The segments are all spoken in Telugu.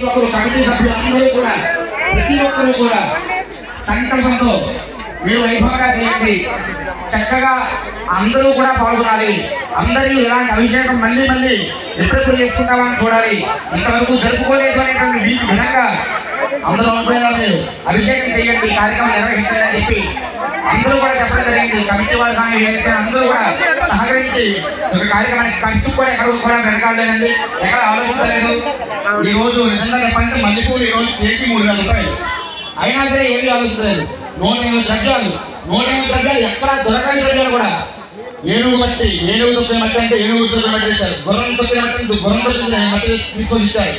ఒక్కరు కమిటీ సభ్యులందరూ కూడా ప్రతి ఒక్కరూ కూడా సంకల్పంతో మీరు వైభవంగా చేయండి. చక్కగా అందరూ కూడా పాల్గొనాలి. అందరూ ఇలాంటి అభిషేకం మళ్ళీ మళ్ళీ ఎప్పుడెప్పుడు చేసుకుంటామని చూడాలి. ఇంతవరకు జరుపుకోలేదు అనేటువంటి విధంగా అందరూ అనుకునేవాళ్ళు అభిషేకం చేయండి, కార్యక్రమం నిర్వహించాలని చెప్పి అందరూ కూడా చెప్పడం జరిగింది. కమిటీ వాళ్ళు కానీ అందరూ కూడా సహకరించి ఒక కార్యక్రమానికి ఖర్చు కూడా ఎక్కడ కూడా వెనకాడలేదండి, ఎక్కడ ఆలోచించలేదు. ఈ రోజు నిజంగా చెప్పంటే మల్లెపూలు ఈ రోజు కేజీ 3,000 రూపాయలు అయినా సరే ఏమీ ఆలోచించలేదు. 108 ద్రవ్యాలు ఎక్కడ దొరకని ద్రవ్యాలు కూడా ఏనుగు మట్టి, ఏనుగు తొక్కిన మట్టి అంటే ఏనుగు తొక్కిన మట్టి ఇచ్చారు, గుర్రం తొక్కిన మట్టి గుర్రం తొక్కిన మట్టి తీసుకొని ఇచ్చారు.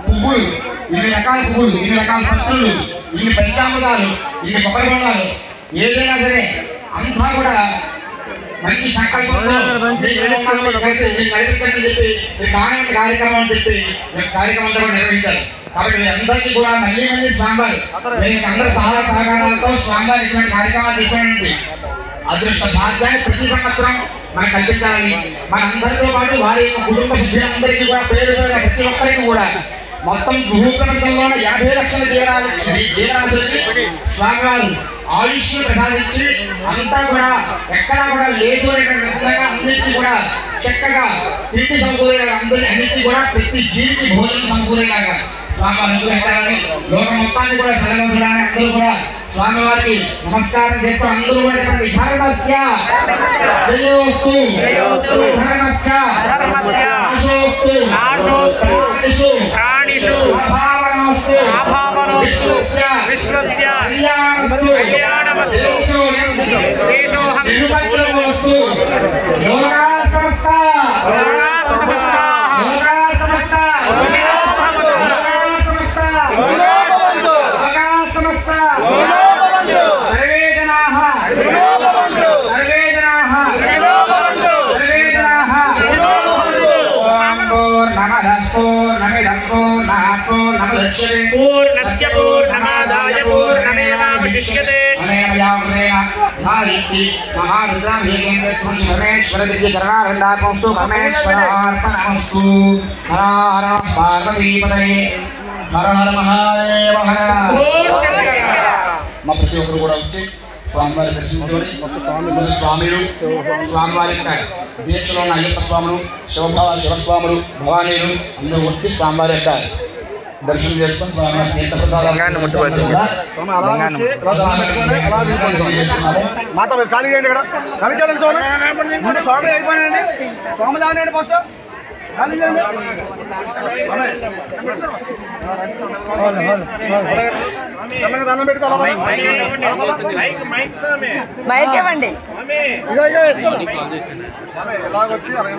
పువ్వులు, ఇన్ని రకాల పువ్వులు, ఇన్ని రకాల పత్రులు, ఇన్ని పంచామృతాలు, ఇన్ని కొబ్బరి బొండాలు, ఏదైనా సరే అంతా కూడా మంచి సంకల్పంతో కల్పించని చెప్పి కార్యక్రమం అని చెప్పి కార్యక్రమం కూడా నిర్వహించారు. కాబట్టి అందరికీ కూడా మళ్ళీ మళ్ళీ స్వామివారు అందరూ సహాయ సహకారాలతో స్వామివారి ఇటువంటి కార్యక్రమాలు చేసినటువంటి అదృష్ట భాగ్యాన్ని ప్రతి సంవత్సరం మనకు కల్పించాలని, మనందరితో పాటు వారి యొక్క కుటుంబ సభ్యులందరికీ కూడా పేరు పేరున ప్రతి ఒక్కరికి కూడా మొత్తం భూప్రపంచంలో 50 లక్షల జీవరాశులకి స్వామివారు ఆయుష్ ప్రసాదించి అంతా కూడా ఎక్కడా కూడా లేదు అనేటువంటి విధంగా అన్నింటినీ కూడా చక్కగా తిండి సమకూరేలాగా అన్నింటినీ కూడా ప్రతి జీవికి భోజనం సమకూరేలాగా స్వామివారు అనుగ్రహిస్తారని, లోకం మొత్తాన్ని కూడా చదవడానికి అందరూ కూడా స్వామివారికి నమస్కారం చేస్తూ అందరూ కూడా ధర్మస్య జయోస్తు ధర్మస్య ఆశోస్తు ప్రాణిషు విశ్వస్య కళ్యాణమస్తు దేశోహం లోకా సమస్త पूर्णस्य पूर्णमादाय पूर्णमेवावशिष्यते महारुद्राभिषेकेन्द्रेश्वर दिव्य चरणारविन्दात्मस्तु परमेश्वरार्पणमस्तु। हर हर पार्वतीपतये हर हर महादेव हर। మా ప్రతి ఒక్కరు కూడా వచ్చి స్వామివారి దర్శించుకొని స్వామిలు స్వామివారి దీక్షలో ఉన్న అయ్యప్ప స్వాములు శివస్వాములు భవానీలు అందరూ వచ్చి స్వామివారి యొక్క దర్శనం చేసుకొని స్వామివారి తీర్థ ప్రసాదాలు మాత ఖాళీ చేయండి, ఇక్కడ ఖాళీ చేయండి స్వామి. ముందు స్వామి అయిపోయానండి, స్వామి దాని ఫస్ట్ ఖాళీ చేయండి. దండం పెట్టుకోవాలి, మైక్ ఇవ్వండి. ఎలాగొచ్చి అలాగే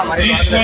मालिक